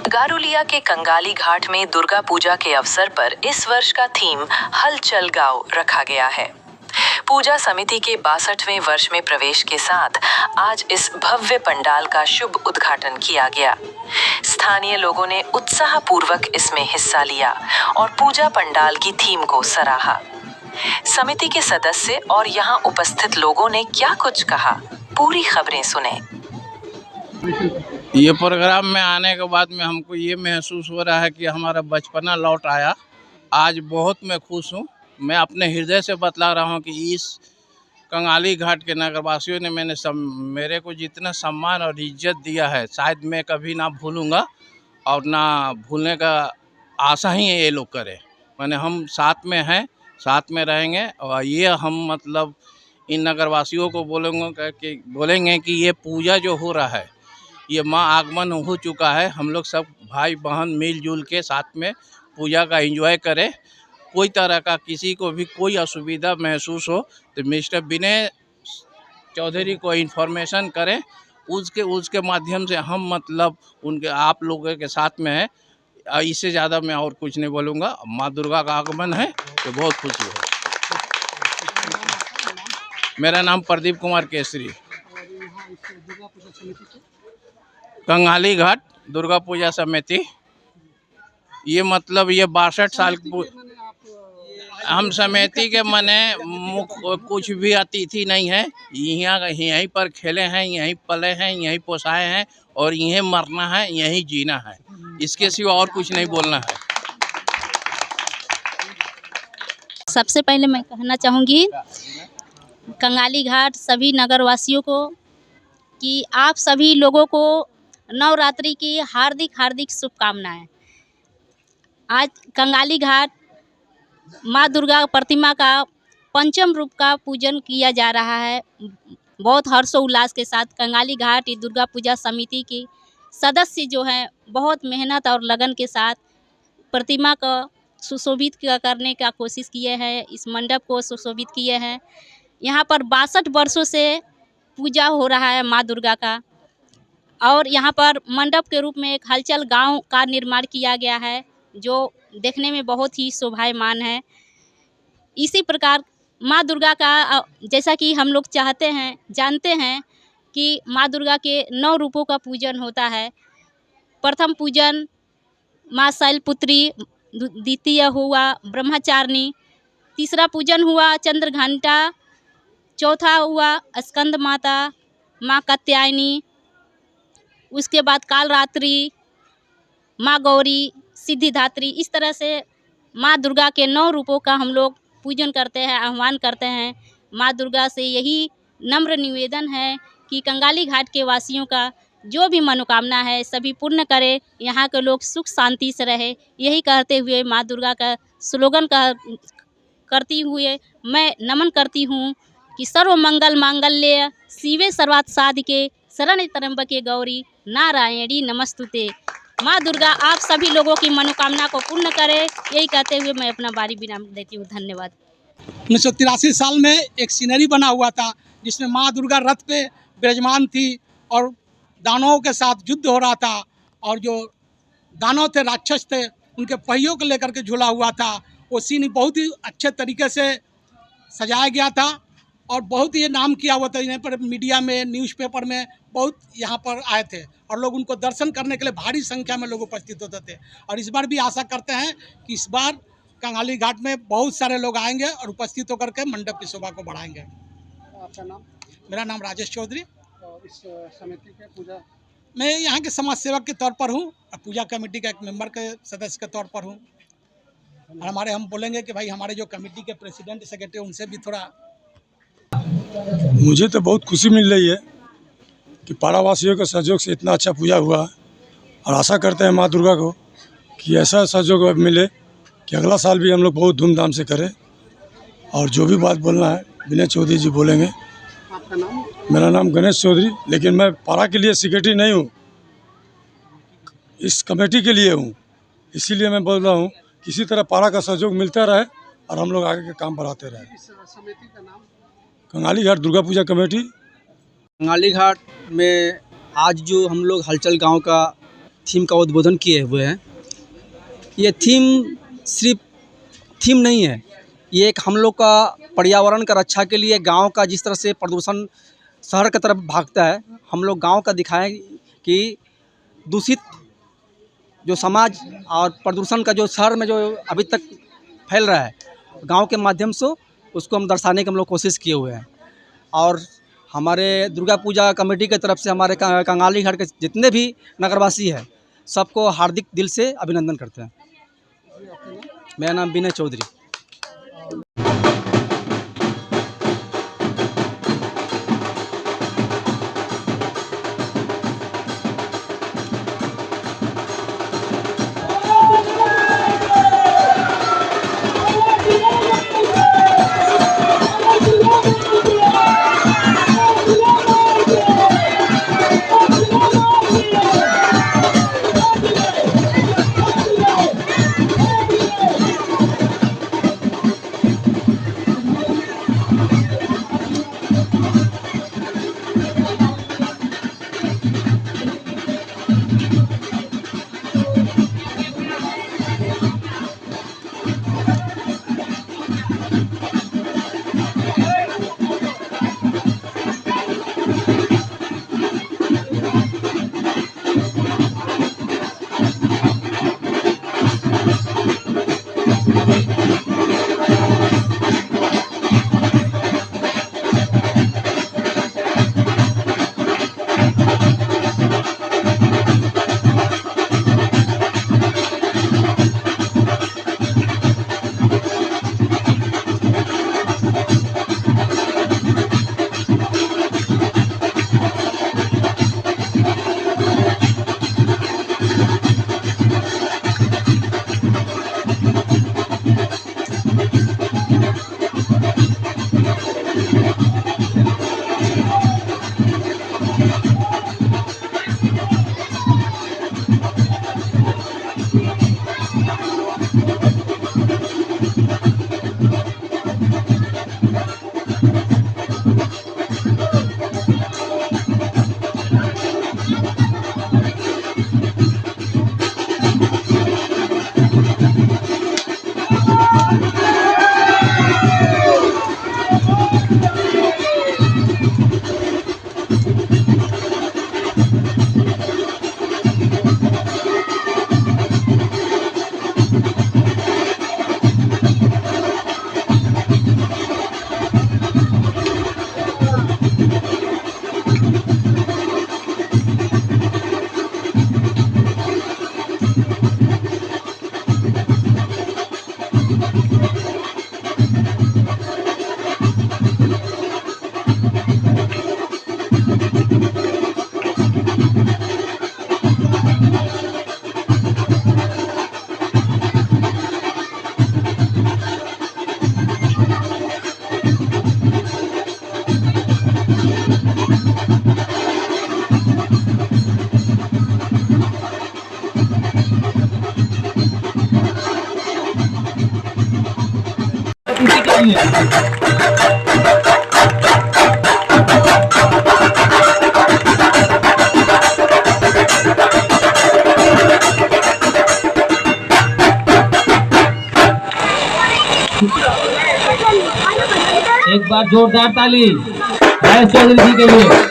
गारुलिया के कंगाली घाट में दुर्गा पूजा के अवसर पर इस वर्ष का थीम हलचल गाँव रखा गया है। पूजा समिति के 62वें वर्ष में प्रवेश के साथ आज इस भव्य पंडाल का शुभ उद्घाटन किया गया। स्थानीय लोगों ने उत्साहपूर्वक इसमें हिस्सा लिया और पूजा पंडाल की थीम को सराहा। समिति के सदस्य और यहाँ उपस्थित लोगों ने क्या कुछ कहा, पूरी खबरें सुने। ये प्रोग्राम में आने के बाद में हमको ये महसूस हो रहा है कि हमारा बचपना लौट आया। आज बहुत मैं खुश हूँ। मैं अपने हृदय से बतला रहा हूँ कि इस कंगाली घाट के नगरवासियों ने मेरे को जितना सम्मान और इज्जत दिया है, शायद मैं कभी ना भूलूँगा और ना भूलने का आशा ही ये लोग करें। माने हम साथ में हैं, साथ में रहेंगे और ये हम मतलब इन नगरवासियों को बोलेंगे कि ये पूजा जो हो रहा है, ये माँ आगमन हो चुका है। हम लोग सब भाई बहन मिलजुल के साथ में पूजा का एंजॉय करें। कोई तरह का किसी को भी कोई असुविधा महसूस हो तो मिस्टर विनय चौधरी को इन्फॉर्मेशन करें। उसके माध्यम से हम मतलब उनके आप लोगों के साथ में हैं। इससे ज़्यादा मैं और कुछ नहीं बोलूँगा। माँ दुर्गा का आगमन है तो बहुत खुशी है। मेरा नाम प्रदीप कुमार केसरी, कंगाली घाट दुर्गा पूजा समिति। ये मतलब ये 62 साल हम समिति के मने कुछ भी अतिथि नहीं है। यहीं पर खेले हैं, यहीं पले हैं, यहीं पोसाए हैं और यहीं मरना है, यहीं जीना है। इसके सिवा और कुछ नहीं बोलना है। सबसे पहले मैं कहना चाहूँगी कंगाली घाट सभी नगरवासियों को कि आप सभी लोगों को नवरात्रि की हार्दिक शुभकामनाएं। आज कंगाली घाट माँ दुर्गा प्रतिमा का पंचम रूप का पूजन किया जा रहा है। बहुत हर्षोल्लास के साथ कंगाली घाट दुर्गा पूजा समिति की सदस्य जो हैं बहुत मेहनत और लगन के साथ प्रतिमा को सुशोभित करने का कोशिश किए हैं। इस मंडप को सुशोभित किए हैं। यहाँ पर 62 वर्षों से पूजा हो रहा है माँ दुर्गा का और यहाँ पर मंडप के रूप में एक हलचल गांव का निर्माण किया गया है जो देखने में बहुत ही शोभायमान है। इसी प्रकार माँ दुर्गा का जैसा कि हम लोग जानते हैं कि माँ दुर्गा के 9 रूपों का पूजन होता है। प्रथम पूजन माँ शैलपुत्री, द्वितीय हुआ ब्रह्मचारिणी, तीसरा पूजन हुआ चंद्रघंटा, चौथा हुआ स्कंद माता माँ कात्यायनी, उसके बाद कालरात्रि, माँ गौरी, सिद्धिदात्री। इस तरह से माँ दुर्गा के 9 रूपों का हम लोग पूजन करते हैं, आह्वान करते हैं। माँ दुर्गा से यही नम्र निवेदन है कि कंगाली घाट के वासियों का जो भी मनोकामना है सभी पूर्ण करे, यहाँ के लोग सुख शांति से रहे। यही कहते हुए माँ दुर्गा का स्लोगन करती हुए मैं नमन करती हूँ कि सर्व मंगल मांगल्य शिवे सर्वार्थ साधिके शरण्य त्र्यंबके गौरी नारायणी नमस्तुते। माँ दुर्गा आप सभी लोगों की मनोकामना को पूर्ण करे। यही कहते हुए मैं अपना बारी विराम देती हूँ। धन्यवाद। 1983 साल में एक सीनरी बना हुआ था जिसमें माँ दुर्गा रथ पे विराजमान थी और दानवों के साथ युद्ध हो रहा था और जो दानव थे, राक्षस थे, उनके पहियों को लेकर के झूला हुआ था। वो सीन बहुत ही अच्छे तरीके से सजाया गया था और बहुत ही नाम किया हुआ था। यहाँ पर मीडिया में, न्यूज़पेपर में बहुत यहाँ पर आए थे और लोग उनको दर्शन करने के लिए भारी संख्या में लोग उपस्थित होते थे। और इस बार भी आशा करते हैं कि इस बार कंगाली घाट में बहुत सारे लोग आएंगे और उपस्थित होकर के मंडप की शोभा को बढ़ाएंगे। आपका नाम? मेरा नाम राजेश चौधरी। इस समिति के पूजा मैं यहाँ के समाज सेवक के तौर पर हूँ और पूजा कमेटी का एक मेंबर के सदस्य के तौर पर हूँ। और हम बोलेंगे कि भाई हमारे जो कमेटी के प्रेसिडेंट सेक्रेटरी उनसे भी थोड़ा। मुझे तो बहुत खुशी मिल रही है कि पाड़ावासियों के सहयोग से इतना अच्छा पूजा हुआ है और आशा करते हैं माँ दुर्गा को कि ऐसा सहयोग मिले कि अगला साल भी हम लोग बहुत धूमधाम से करें। और जो भी बात बोलना है विनय चौधरी जी बोलेंगे। आपका नाम? मेरा नाम गणेश चौधरी, लेकिन मैं पाड़ा के लिए सेक्रेटरी नहीं हूँ, इस कमेटी के लिए हूँ। इसीलिए मैं बोल रहा हूँ किसी तरह पाड़ा का सहयोग मिलता रहे और हम लोग आगे के काम बढ़ाते रहे। इस समिति का नाम? कंगाली घाट दुर्गा पूजा कमेटी। कंगाली घाट में आज जो हम लोग हलचल गांव का थीम का उद्बोधन किए हुए हैं। ये थीम सिर्फ थीम नहीं है, ये एक हम लोग का पर्यावरण का रक्षा के लिए गांव का जिस तरह से प्रदूषण शहर की तरफ भागता है, हम लोग गांव का दिखाएं कि दूषित जो समाज और प्रदूषण का जो शहर में जो अभी तक फैल रहा है, गांव के माध्यम से उसको हम दर्शाने की हम लोग कोशिश किए हुए हैं। और हमारे दुर्गा पूजा कमेटी की तरफ से हमारे कंगाली घाट के जितने भी नगरवासी हैं, सबको हार्दिक दिल से अभिनंदन करते हैं। मेरा नाम विनय चौधरी। एक बार जोरदार ताली महेश चौधरी जी के लिए।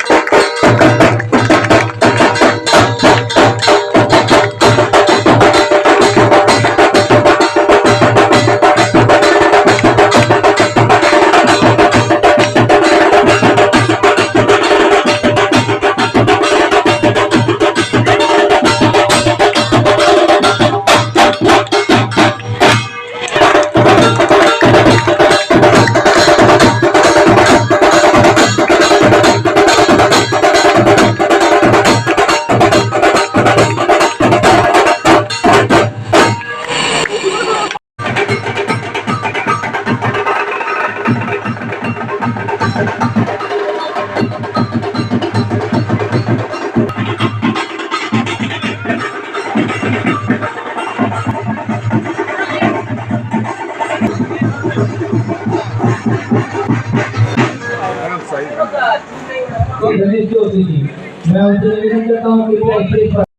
मैं उनसे निवेदन करता हूँ कि